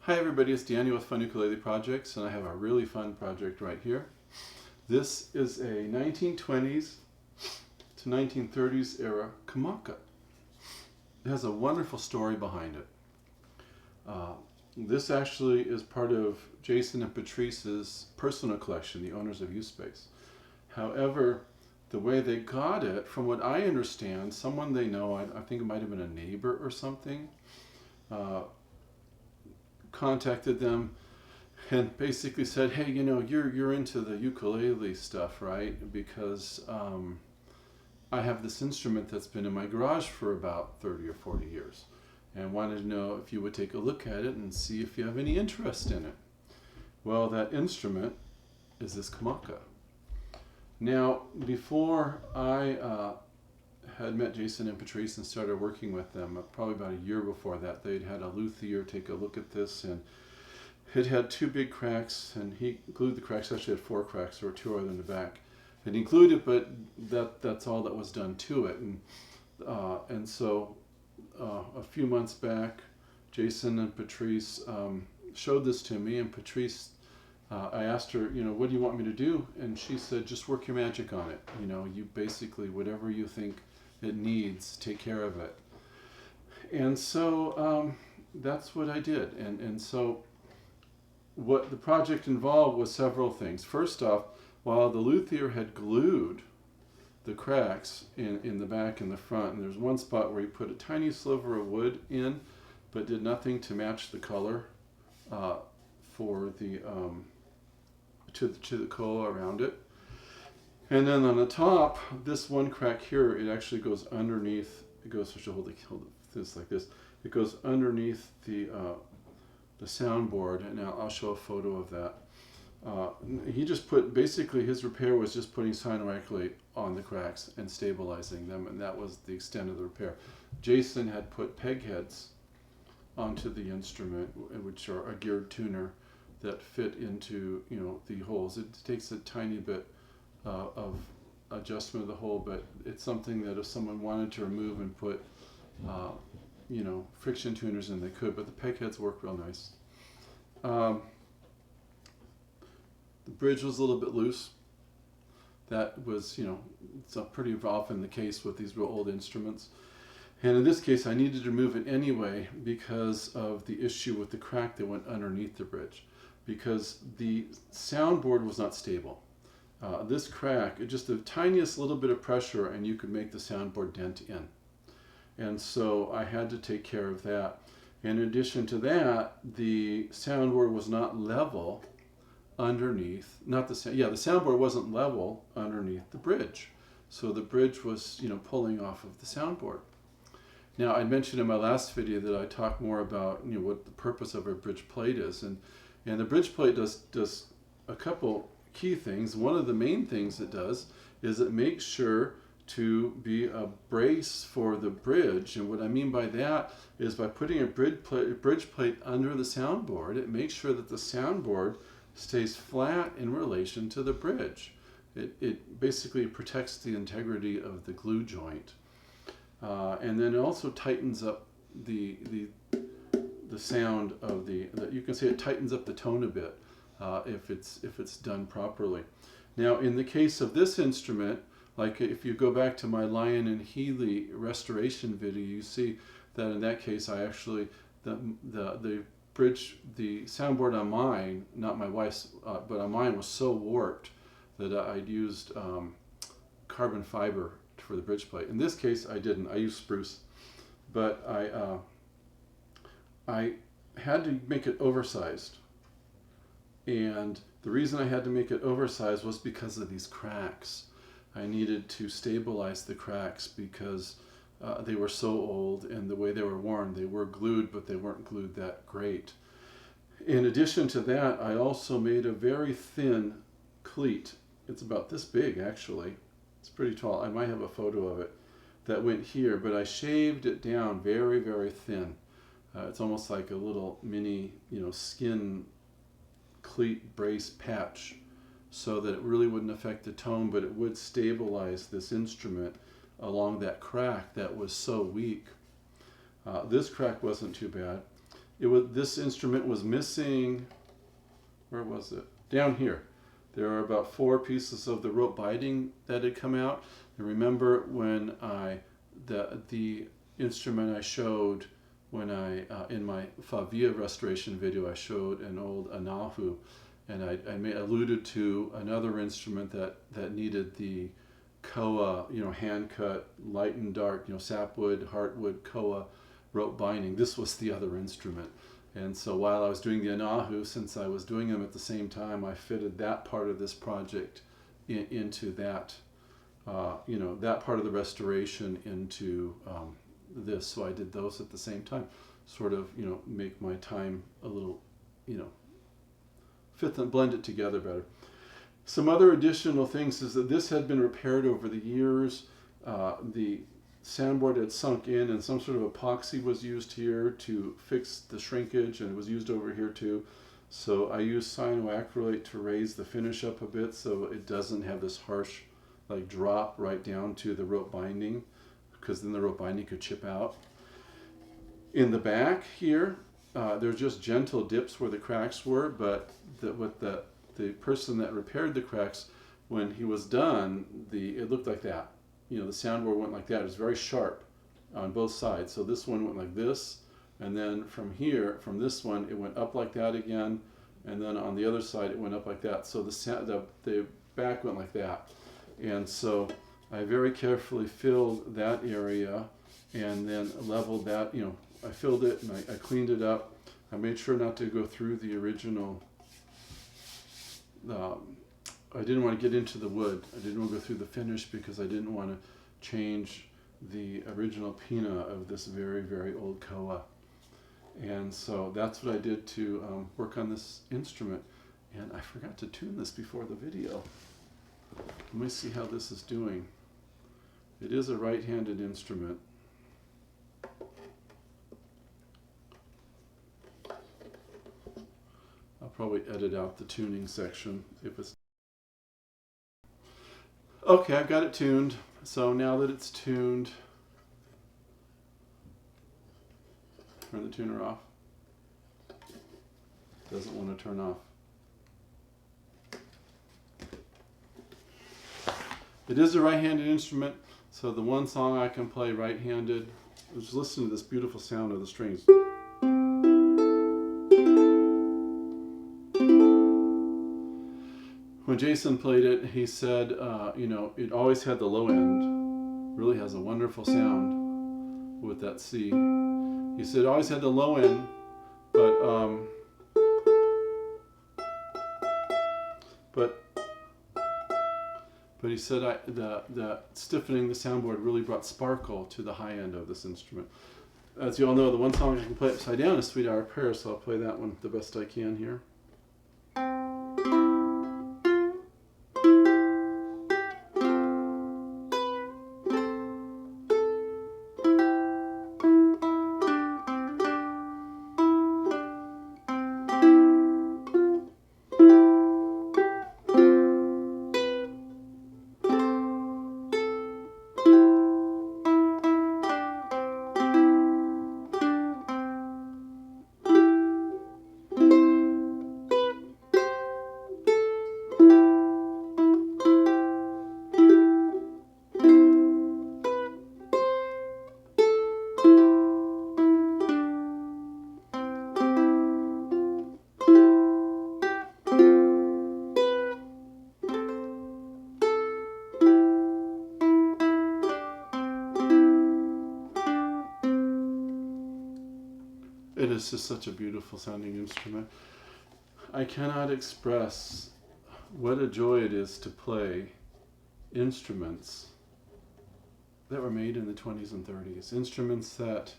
Hi everybody, it's Danny with Funukulele Projects, and I have a really fun project right here. This is a 1920s to 1930s era Kamaka. It has a wonderful story behind it. This actually is part of Jason and Patrice's personal collection, the owners of U-Space. However, the way they got it, from what I understand, someone they know, I think it might have been a neighbor or something, contacted them and basically said, hey, you know, you're into the ukulele stuff, right? Because I have this instrument that's been in my garage for about 30 or 40 years and wanted to know if you would take a look at it and see if you have any interest in it. Well, that instrument is this Kamaka. Now, before I had met Jason and Patrice and started working with them, probably about a year before that, they'd had a luthier take a look at this, and it had two big cracks, and he glued the cracks. Actually had four cracks, or two other in the back. And he glued it, but that's all that was done to it. And so a few months back, Jason and Patrice showed this to me, and Patrice, I asked her, you know, what do you want me to do? And she said, just work your magic on it. You know, you basically, whatever you think it needs, take care of it. And so that's what I did. And so what the project involved was several things. First off, while the luthier had glued the cracks in the back and the front, and there's one spot where he put a tiny sliver of wood in, but did nothing to match the color for the to the coal around it. And then on the top, this one crack here, it actually goes underneath. It goes, I should hold this like this. It goes underneath the soundboard, and now I'll show a photo of that. He just put, basically his repair was just putting cyanoacrylate on the cracks and stabilizing them, and that was the extent of the repair. Jason had put peg heads onto the instrument, which are a geared tuner that fit into, you know, the holes. It takes a tiny bit of adjustment of the hole, but it's something that if someone wanted to remove and put you know, friction tuners in, they could, but the peg heads work real nice. The bridge was a little bit loose. That was, you know, it's pretty often the case with these real old instruments. And in this case, I needed to remove it anyway because of the issue with the crack that went underneath the bridge, because the soundboard was not stable. This crack, just the tiniest little bit of pressure and you could make the soundboard dent in. And so I had to take care of that. In addition to that, the soundboard was not level underneath, the soundboard wasn't level underneath the bridge. So the bridge was, you know, pulling off of the soundboard. Now, I mentioned in my last video that I talk more about, you know, what the purpose of a bridge plate is. And the bridge plate does a couple key things. One of the main things it does is it makes sure to be a brace for the bridge. And what I mean by that is by putting a bridge plate under the soundboard, it makes sure that the soundboard stays flat in relation to the bridge. It basically protects the integrity of the glue joint. And then it also tightens up the sound of you can say it tightens up the tone a bit if it's done properly. Now, in the case of this instrument, like if you go back to my Lyon and Healy restoration video, you see that in that case I actually the soundboard on mine, not my wife's, but on mine was so warped that I'd used carbon fiber for the bridge plate. In this case, I didn't. I used spruce, but I had to make it oversized. And the reason I had to make it oversized was because of these cracks. I needed to stabilize the cracks because they were so old, and the way they were worn, they were glued, but they weren't glued that great. In addition to that, I also made a very thin cleat. It's about this big, actually. It's pretty tall. I might have a photo of it that went here, but I shaved it down very, very thin. It's almost like a little mini, you know, skin cleat brace patch, so that it really wouldn't affect the tone, but it would stabilize this instrument along that crack that was so weak. This crack wasn't too bad. this instrument was missing, where was it? Down here. There are about 4 pieces of the rope binding that had come out. And remember when the instrument I showed when in my Favia restoration video, I showed an old anahu, and I alluded to another instrument that needed the koa, hand cut, light and dark, sapwood, heartwood, koa rope binding. This was the other instrument. And so while I was doing the anahu, since I was doing them at the same time, I fitted that part of this project into that, that part of the restoration into this. So I did those at the same time, sort of, make my time a little, fit them, blend it together better. Some other additional things is that this had been repaired over the years. The soundboard had sunk in, and some sort of epoxy was used here to fix the shrinkage, and it was used over here too. So I used cyanoacrylate to raise the finish up a bit so it doesn't have this harsh drop right down to the rope binding, because then the rope binding could chip out. In the back here, there's just gentle dips where the cracks were, but with the person that repaired the cracks, when he was done, it looked like that. The soundboard went like that. It was very sharp on both sides. So this one went like this, and then from here, from this one, it went up like that again, and then on the other side, it went up like that. So the back went like that. And so I very carefully filled that area and then leveled that, I filled it and I cleaned it up. I made sure not to go through the original, I didn't want to get into the wood. I didn't want to go through the finish because I didn't want to change the original pina of this very, very old koa. And so that's what I did to work on this instrument. And I forgot to tune this before the video. Let me see how this is doing. It is a right-handed instrument. I'll probably edit out the tuning section if it's... Okay, I've got it tuned. So now that it's tuned, turn the tuner off. Doesn't want to turn off. It is a right-handed instrument, so the one song I can play right-handed, just listen to this beautiful sound of the strings. When Jason played it, he said, it always had the low end. Really has a wonderful sound with that C. He said it always had the low end, but he said the stiffening the soundboard really brought sparkle to the high end of this instrument. As you all know, the one song I can play upside down is Sweet Hour Prayer, so I'll play that one the best I can here. It is just such a beautiful sounding instrument. I cannot express what a joy it is to play instruments that were made in the 20s and 30s. Instruments that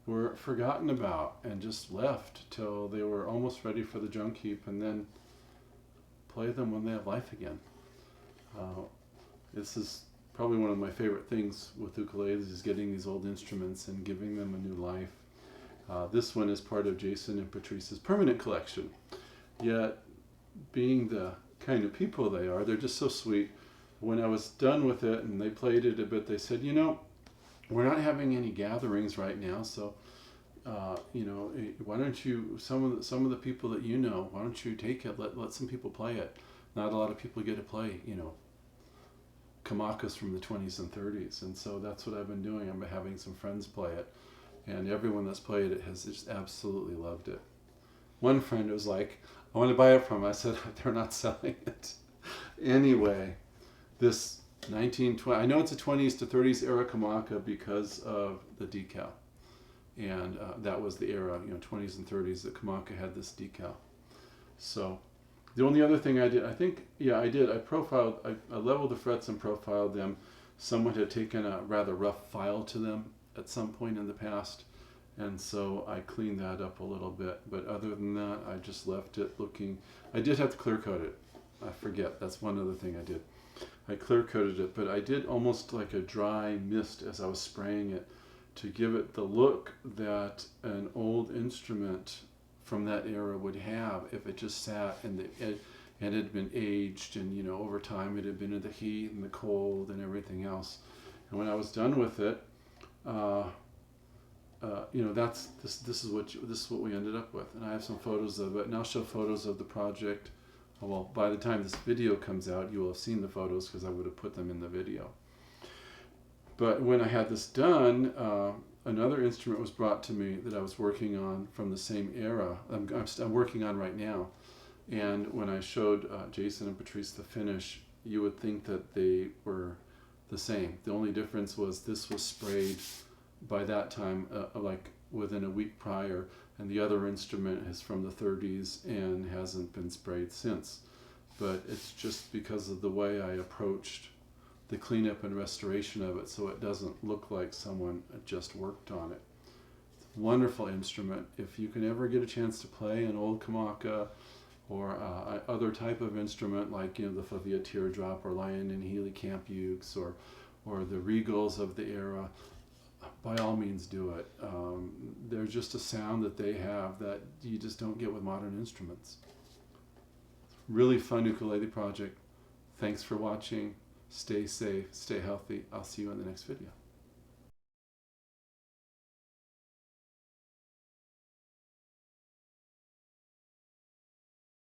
were forgotten about and just left till they were almost ready for the junk heap, and then play them when they have life again. This is probably one of my favorite things with ukuleles, is getting these old instruments and giving them a new life. This one is part of Jason and Patrice's permanent collection. Yet, being the kind of people they are, they're just so sweet. When I was done with it and they played it a bit, they said, we're not having any gatherings right now, so why don't you, some of the people that you know, why don't you take it, let some people play it. Not a lot of people get to play, Kamakas from the 20s and 30s, and so that's what I've been doing. I've been having some friends play it, and everyone that's played it has just absolutely loved it. One friend was like, I want to buy it from them. I said, they're not selling it. Anyway, this 1920, I know it's a 20s to 30s era Kamaka because of the decal. And that was the era, 20s and 30s, that Kamaka had this decal. So the only other thing I did, I did. I leveled the frets and profiled them. Someone had taken a rather rough file to them at some point in the past, and so I cleaned that up a little bit. But other than that, I just left it looking. I did have to clear coat it. I forget. That's one other thing I did. I clear coated it, but I did almost like a dry mist as I was spraying it to give it the look that an old instrument from that era would have if it just sat and it had been aged, and over time it had been in the heat and the cold and everything else. And when I was done with it, this is what we ended up with. And I have some photos of it, and I'll show photos of the project. Well, by the time this video comes out, you will have seen the photos because I would have put them in the video. But when I had this done, another instrument was brought to me that I was working on from the same era. I'm working on right now. And when I showed Jason and Patrice the finish, you would think that they were the same. The only difference was this was sprayed by that time, like within a week prior, and the other instrument is from the 30s and hasn't been sprayed since. But it's just because of the way I approached the cleanup and restoration of it, so it doesn't look like someone just worked on it. It's a wonderful instrument. If you can ever get a chance to play an old Kamaka or other type of instrument like the Favia Teardrop or Lion and Healy Camp Ukes or the Regals of the era, by all means do it. There's just a sound that they have that you just don't get with modern instruments. Really fun ukulele project. Thanks for watching. Stay safe, stay healthy. I'll see you in the next video.